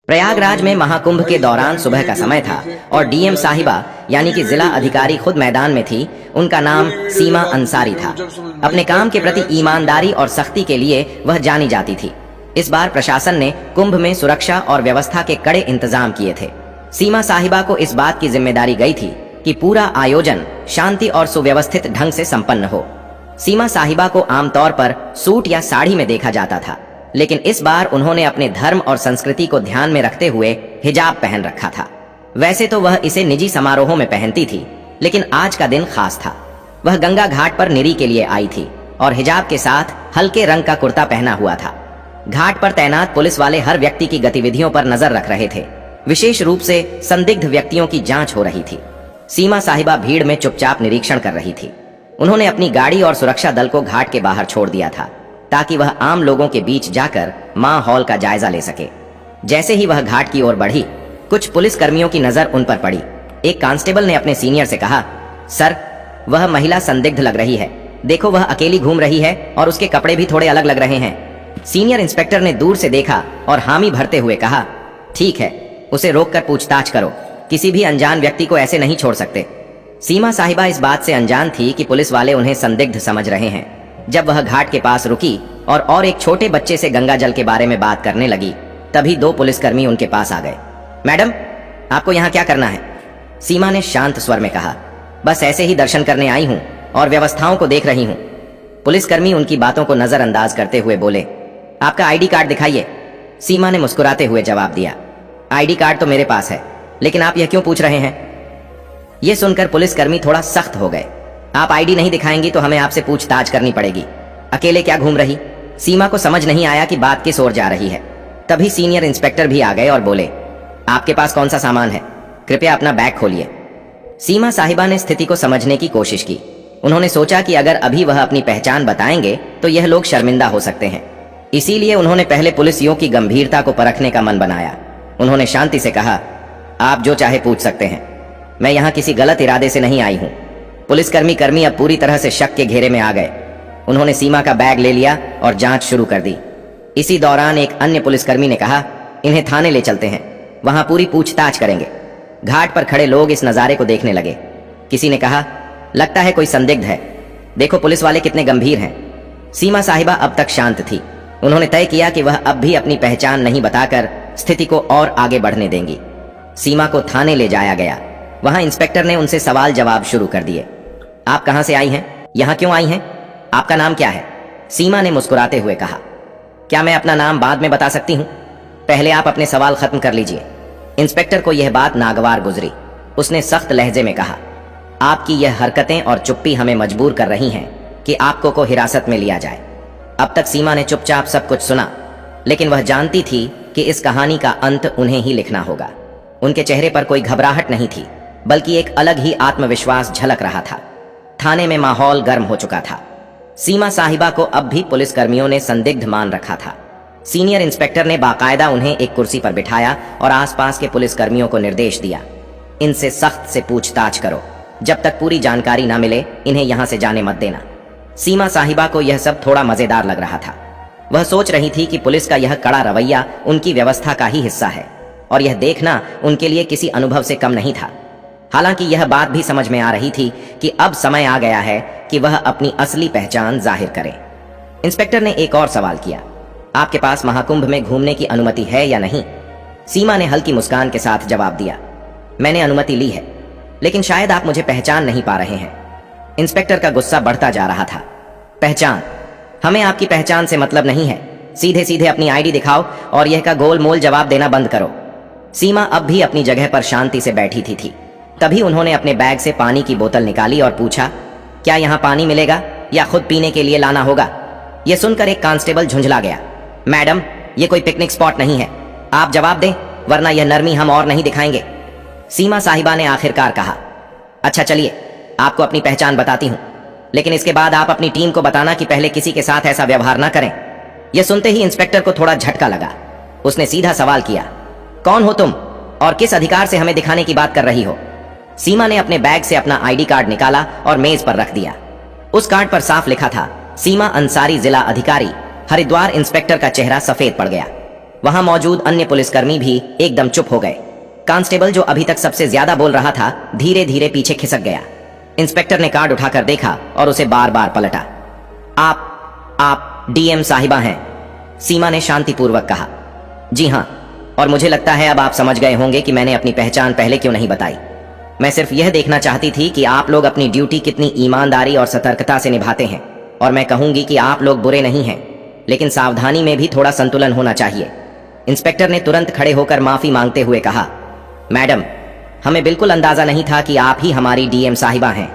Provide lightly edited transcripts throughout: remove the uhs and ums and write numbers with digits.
प्रयागराज में महाकुंभ के दौरान सुबह का समय था और डीएम साहिबा यानी कि जिला अधिकारी खुद मैदान में थी। उनका नाम सीमा अंसारी था। अपने काम के प्रति ईमानदारी और सख्ती के लिए वह जानी जाती थी। इस बार प्रशासन ने कुंभ में सुरक्षा और व्यवस्था के कड़े इंतजाम किए थे। सीमा साहिबा को इस बात की जिम्मेदारी गई थी कि पूरा आयोजन शांति और सुव्यवस्थित ढंग से संपन्न हो। सीमा साहिबा को आमतौर पर सूट या साड़ी में देखा जाता था, लेकिन इस बार उन्होंने अपने धर्म और संस्कृति को ध्यान में रखते हुए हिजाब पहन रखा था। वैसे तो वह इसे निजी समारोहों में पहनती थी, लेकिन आज का दिन खास था। वह गंगा घाट पर निरी के लिए आई थी और हिजाब के साथ हल्के रंग का कुर्ता पहना हुआ था। घाट पर तैनात पुलिस वाले हर व्यक्ति की गतिविधियों पर नजर रख रहे थे। विशेष रूप से संदिग्ध व्यक्तियों की जांच हो रही थी। सीमा साहिबा भीड़ में चुपचाप निरीक्षण कर रही थी। उन्होंने अपनी गाड़ी और सुरक्षा दल को घाट के बाहर छोड़ दिया था ताकि वह आम लोगों के बीच जाकर माहौल का जायजा ले सके। जैसे ही वह घाट की ओर बढ़ी, कुछ पुलिस कर्मियों की नजर उन पर पड़ी। एक कांस्टेबल ने अपने सीनियर से कहा, सर, वह महिला संदिग्ध लग रही है। देखो, वह अकेली घूम रही है और उसके कपड़े भी थोड़े अलग लग रहे हैं। सीनियर इंस्पेक्टर ने दूर से देखा और हामी भरते हुए कहा, ठीक है, उसे रोककर पूछताछ करो। किसी भी अनजान व्यक्ति को ऐसे नहीं छोड़ सकते। सीमा साहिबा इस बात से अनजान थी कि पुलिस वाले उन्हें संदिग्ध समझ रहे हैं। जब वह घाट के पास रुकी और एक छोटे बच्चे से गंगा जल के बारे में बात करने लगी, तभी दो पुलिसकर्मी उनके पास आ गए। मैडम, आपको यहाँ क्या करना है? सीमा ने शांत स्वर में कहा, बस ऐसे ही दर्शन करने आई हूँ और व्यवस्थाओं को देख रही हूँ। पुलिसकर्मी उनकी बातों को नजरअंदाज करते हुए बोले, आपका आईडी कार्ड दिखाइए। सीमा ने मुस्कुराते हुए जवाब दिया, आईडी कार्ड तो मेरे पास है, लेकिन आप यह क्यों पूछ रहे हैं? यह सुनकर पुलिसकर्मी थोड़ा सख्त हो गए। आप आईडी नहीं दिखाएंगी तो हमें आपसे पूछताछ करनी पड़ेगी। अकेले क्या घूम रही? सीमा को समझ नहीं आया कि बात किस ओर जा रही है। तभी सीनियर इंस्पेक्टर भी आ गए और बोले, आपके पास कौन सा सामान है? कृपया अपना बैग खोलिए। सीमा साहिबा ने स्थिति को समझने की कोशिश की। उन्होंने सोचा कि अगर अभी वह अपनी पहचान बताएंगे तो यह लोग शर्मिंदा हो सकते हैं। इसीलिए उन्होंने पहले पुलिसियों की गंभीरता को परखने का मन बनाया। उन्होंने शांति से कहा, आप जो चाहे पूछ सकते हैं। मैं यहाँ किसी गलत इरादे से नहीं आई हूँ। पुलिसकर्मी अब पूरी तरह से शक के घेरे में आ गए। उन्होंने सीमा का बैग ले लिया और जांच शुरू कर दी। इसी दौरान एक अन्य पुलिसकर्मी ने कहा, इन्हें थाने ले चलते हैं, वहां पूरी पूछताछ करेंगे। घाट पर खड़े लोग इस नजारे को देखने लगे। किसी ने कहा, लगता है कोई संदिग्ध है। देखो पुलिस वाले कितने गंभीर हैं। सीमा साहिबा अब तक शांत थी। उन्होंने तय किया कि वह अब भी अपनी पहचान नहीं बताकर स्थिति को और आगे बढ़ने देंगी। सीमा को थाने ले जाया गया। वहां इंस्पेक्टर ने उनसे सवाल जवाब शुरू कर दिए। आप कहां से आई हैं? यहां क्यों आई हैं? आपका नाम क्या है? सीमा ने मुस्कुराते हुए कहा, क्या मैं अपना नाम बाद में बता सकती हूं? पहले आप अपने सवाल खत्म कर लीजिए। इंस्पेक्टर को यह बात नागवार गुजरी। उसने सख्त लहजे में कहा, आपकी यह हरकतें और चुप्पी हमें मजबूर कर रही हैं कि आपको को हिरासत में लिया जाए। अब तक सीमा ने चुपचाप सब कुछ सुना, लेकिन वह जानती थी कि इस कहानी का अंत उन्हें ही लिखना होगा। उनके चेहरे पर कोई घबराहट नहीं थी, बल्कि एक अलग ही आत्मविश्वास झलक रहा था। थाने में माहौल गर्म हो चुका था। सीमा साहिबा को अब भी पुलिसकर्मियों ने संदिग्ध मान रखा था। सीनियर इंस्पेक्टर ने बाकायदा उन्हें एक कुर्सी पर बिठाया और आसपास के पुलिसकर्मियों को निर्देश दिया, इनसे सख्त से पूछताछ करो। जब तक पूरी जानकारी ना मिले इन्हें यहां से जाने मत देना। सीमा साहिबा को यह सब थोड़ा मजेदार लग रहा था। वह सोच रही थी कि पुलिस का यह कड़ा रवैया उनकी व्यवस्था का ही हिस्सा है और यह देखना उनके लिए किसी अनुभव से कम नहीं था। हालांकि यह बात भी समझ में आ रही थी कि अब समय आ गया है कि वह अपनी असली पहचान जाहिर करे। इंस्पेक्टर ने एक और सवाल किया, आपके पास महाकुंभ में घूमने की अनुमति है या नहीं? सीमा ने हल्की मुस्कान के साथ जवाब दिया, मैंने अनुमति ली है, लेकिन शायद आप मुझे पहचान नहीं पा रहे हैं। इंस्पेक्टर का गुस्सा बढ़ता जा रहा था। पहचान? हमें आपकी पहचान से मतलब नहीं है। सीधे सीधे अपनी आईडी दिखाओ और यह का गोल मोल जवाब देना बंद करो। सीमा अब भी अपनी जगह पर शांति से बैठी थी। तभी उन्होंने अपने बैग से पानी की बोतल निकाली और पूछा, क्या यहाँ पानी मिलेगा या खुद पीने के लिए लाना होगा? यह सुनकर एक कांस्टेबल झुंझला गया, मैडम, ये कोई पिकनिक स्पॉट नहीं है। आप जवाब दें, वरना यह नरमी हम और नहीं दिखाएंगे। सीमा साहिबा ने आखिरकार कहा, अच्छा चलिए, आपको अपनी पहचान बताती हूँ, लेकिन इसके बाद आप अपनी टीम को बताना कि पहले किसी के साथ ऐसा व्यवहार ना करें। यह सुनते ही इंस्पेक्टर को थोड़ा झटका लगा। उसने सीधा सवाल किया, कौन हो तुम और किस अधिकार से हमें दिखाने की बात कर रही हो? सीमा ने अपने बैग से अपना आईडी कार्ड निकाला और मेज पर रख दिया। उस कार्ड पर साफ लिखा था, सीमा अंसारी, जिला अधिकारी, हरिद्वार। इंस्पेक्टर का चेहरा सफेद पड़ गया। वहां मौजूद अन्य पुलिसकर्मी भी एकदम चुप हो गए। कांस्टेबल जो अभी तक सबसे ज्यादा बोल रहा था धीरे धीरे पीछे खिसक गया। इंस्पेक्टर ने कार्ड उठाकर देखा और उसे बार बार पलटा। आप डीएम साहिबा हैं? सीमा ने शांतिपूर्वक कहा। जी हां, और मुझे लगता है अब आप समझ गए होंगे कि मैंने अपनी पहचान पहले क्यों नहीं बताई। मैं सिर्फ यह देखना चाहती थी कि आप लोग अपनी ड्यूटी कितनी ईमानदारी और सतर्कता से निभाते हैं। और मैं कहूंगी कि आप लोग बुरे नहीं हैं, लेकिन सावधानी में भी थोड़ा संतुलन होना चाहिए। इंस्पेक्टर ने तुरंत खड़े होकर माफी मांगते हुए कहा, मैडम, हमें बिल्कुल अंदाजा नहीं था कि आप ही हमारी डीएम साहिबा हैं।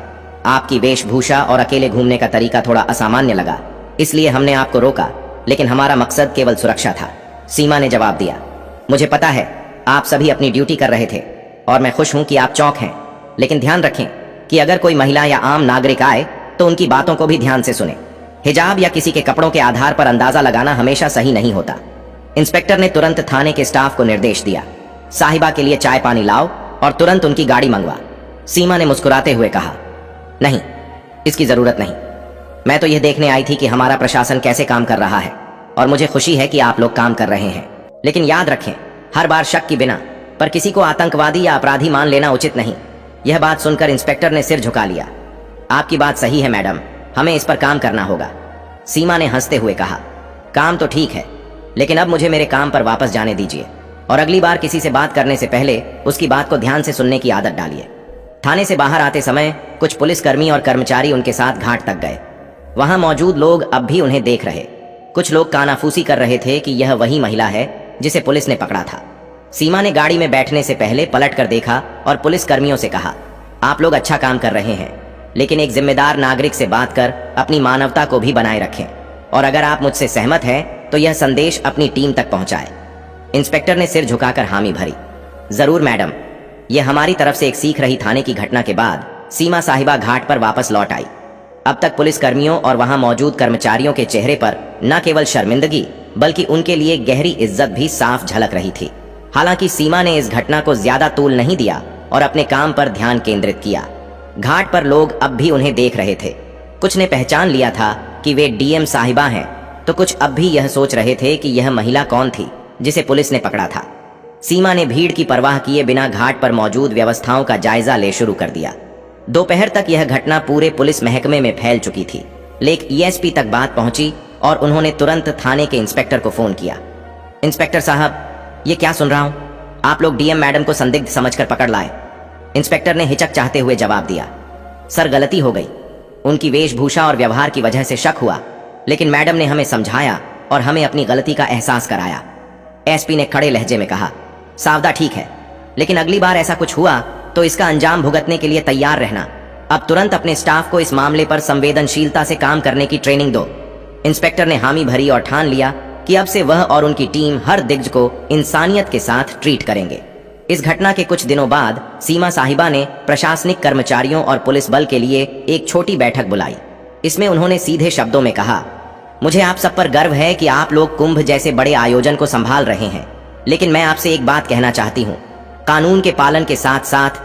आपकी वेशभूषा और अकेले घूमने का तरीका थोड़ा असामान्य लगा, इसलिए हमने आपको रोका, लेकिन हमारा मकसद केवल सुरक्षा था। सीमा ने जवाब दिया। मुझे पता है आप सभी अपनी ड्यूटी कर रहे थे और मैं खुश हूं कि आप चौक हैं, लेकिन ध्यान रखें कि अगर कोई महिला या आम नागरिक आए तो उनकी बातों को भी ध्यान से सुने। हिजाब या किसी के कपड़ों के आधार पर अंदाजा लगाना हमेशा सही नहीं होता। इंस्पेक्टर ने तुरंत थाने के स्टाफ को निर्देश दिया, साहिबा के लिए चाय पानी लाओ और तुरंत उनकी गाड़ी मंगवा। सीमा ने मुस्कुराते हुए कहा, नहीं, इसकी जरूरत नहीं। मैं तो यह देखने आई थी कि हमारा प्रशासन कैसे काम कर रहा है और मुझे खुशी है कि आप लोग काम कर रहे हैं। लेकिन याद रखें, हर बार शक की बिना पर किसी को आतंकवादी या अपराधी मान लेना उचित नहीं। यह बात सुनकर इंस्पेक्टर ने सिर झुका लिया। आपकी बात सही है मैडम, हमें इस पर काम करना होगा। सीमा ने हंसते हुए कहा, काम तो ठीक है, लेकिन अब मुझे मेरे काम पर वापस जाने दीजिए और अगली बार किसी से बात करने से पहले उसकी बात को ध्यान से सुनने की आदत डालिए। थाने से बाहर आते समय कुछ पुलिसकर्मी और कर्मचारी उनके साथ घाट तक गए। वहां मौजूद लोग अब भी उन्हें देख रहे। कुछ लोग कानाफूसी कर रहे थे कि यह वही महिला है जिसे पुलिस ने पकड़ा था। सीमा ने गाड़ी में बैठने से पहले पलट कर देखा और पुलिसकर्मियों से कहा, आप लोग अच्छा काम कर रहे हैं, लेकिन एक जिम्मेदार नागरिक से बात कर अपनी मानवता को भी बनाए रखें और अगर आप मुझसे सहमत हैं तो यह संदेश अपनी टीम तक पहुंचाएं। इंस्पेक्टर ने सिर झुकाकर हामी भरी। जरूर मैडम। यह हमारी तरफ से एक सीख रही। थाने की घटना के बाद सीमा साहिबा घाट पर वापस लौट आई। अब तक पुलिसकर्मियों और वहां मौजूद कर्मचारियों के चेहरे पर न केवल शर्मिंदगी बल्कि उनके लिए गहरी इज्जत भी साफ झलक रही थी। हालांकि सीमा ने इस घटना को ज्यादा तूल नहीं दिया और अपने काम पर ध्यान केंद्रित किया। घाट पर लोग अब भी उन्हें देख रहे थे। कुछ ने पहचान लिया था कि वे डीएम साहिबा हैं, तो कुछ अब भी यह सोच रहे थे कि यह महिला कौन थी जिसे पुलिस ने पकड़ा था। सीमा ने भीड़ की परवाह किए बिना घाट पर मौजूद व्यवस्थाओं का जायजा ले शुरू कर दिया। दोपहर तक यह घटना पूरे पुलिस महकमे में फैल चुकी थी। लेकिन ईएसपी तक बात पहुंची और उन्होंने तुरंत थाने के इंस्पेक्टर को फोन किया। इंस्पेक्टर साहब, ये क्या सुन रहा हूं? आप लोग डीएम मैडम को संदिग्ध समझकर पकड़ लाए। इंस्पेक्टर ने हिचक चाहते हुए जवाब दिया, सर गलती हो गई। उनकी वेशभूषा और व्यवहार की वजह से शक हुआ, लेकिन मैडम ने हमें समझाया और हमें अपनी गलती का एहसास कराया। एसपी ने खड़े लहजे में कहा, सावधा ठीक है, लेकिन अगली बार ऐसा कुछ हुआ तो इसका अंजाम भुगतने के लिए तैयार रहना। अब तुरंत अपने स्टाफ को इस मामले पर संवेदनशीलता से काम करने की ट्रेनिंग दो। इंस्पेक्टर ने हामी भरी और ठान लिया कि अब से वह और उनकी टीम हर दिग्गज को इंसानियत के साथ ट्रीट करेंगे। इस घटना के कुछ दिनों बाद सीमा साहिबा ने प्रशासनिक कर्मचारियों और पुलिस बल के लिए एक छोटी बैठक बुलाई। इसमें उन्होंने सीधे शब्दों में कहा, मुझे आप सब पर गर्व है कि आप लोग कुंभ जैसे बड़े आयोजन को संभाल रहे हैं, लेकिन मैं आपसे एक बात कहना चाहती हूँ, कानून के पालन के साथ साथ